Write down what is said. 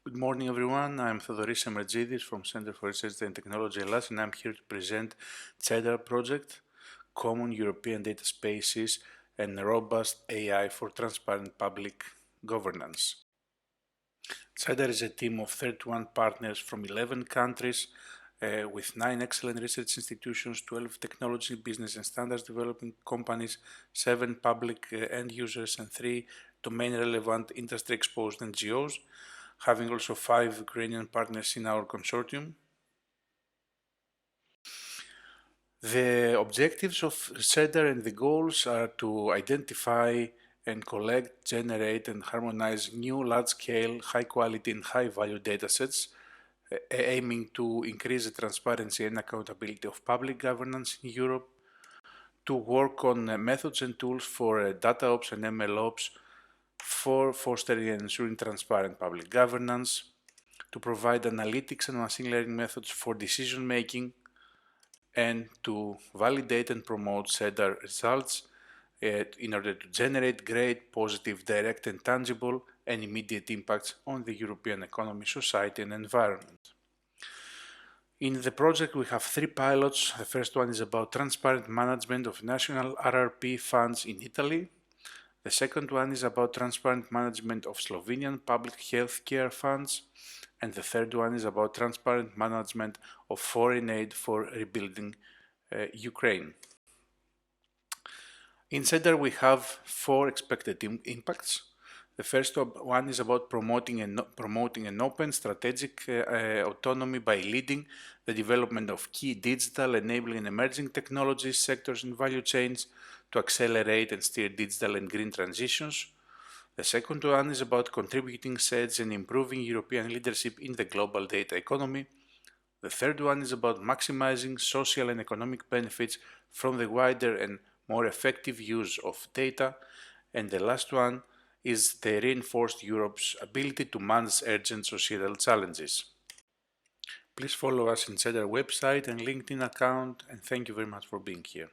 Good morning, everyone. I'm Theodoris Emergidis from Center for Research and Technology Hellas, and I'm here to present CEDAR project, Common European Data Spaces and Robust AI for Transparent Public Governance. CEDAR is a team of 31 partners from 11 countries with 9 excellent research institutions, 12 technology, business and standards developing companies, 7 public end users, and 3 domain-relevant industry-exposed NGOs, having also 5 Ukrainian partners in our consortium. The objectives of CEDAR and the goals are to identify and collect, generate and harmonize new large-scale, high-quality and high-value datasets, aiming to increase the transparency and accountability of public governance in Europe, to work on methods and tools for data ops and ML ops for fostering and ensuring transparent public governance, to provide analytics and machine learning methods for decision making, and to validate and promote CEDAR results in order to generate great, positive, direct and tangible and immediate impacts on the European economy, society and environment. In the project we have 3 pilots. The first one is about transparent management of national RRP funds in Italy. The second one is about transparent management of Slovenian public health care funds. And the third one is about transparent management of foreign aid for rebuilding Ukraine. In CEDAR we have 4 expected impacts. The first one is about promoting an open strategic autonomy by leading the development of key digital, enabling and emerging technologies, sectors and value chains to accelerate and steer digital and green transitions. The second one is about contributing SEDS and improving European leadership in the global data economy. The third one is about maximizing social and economic benefits from the wider and more effective use of data. And the last one is the reinforced Europe's ability to manage urgent societal challenges. Please follow us in CEDAR website and LinkedIn account, and thank you very much for being here.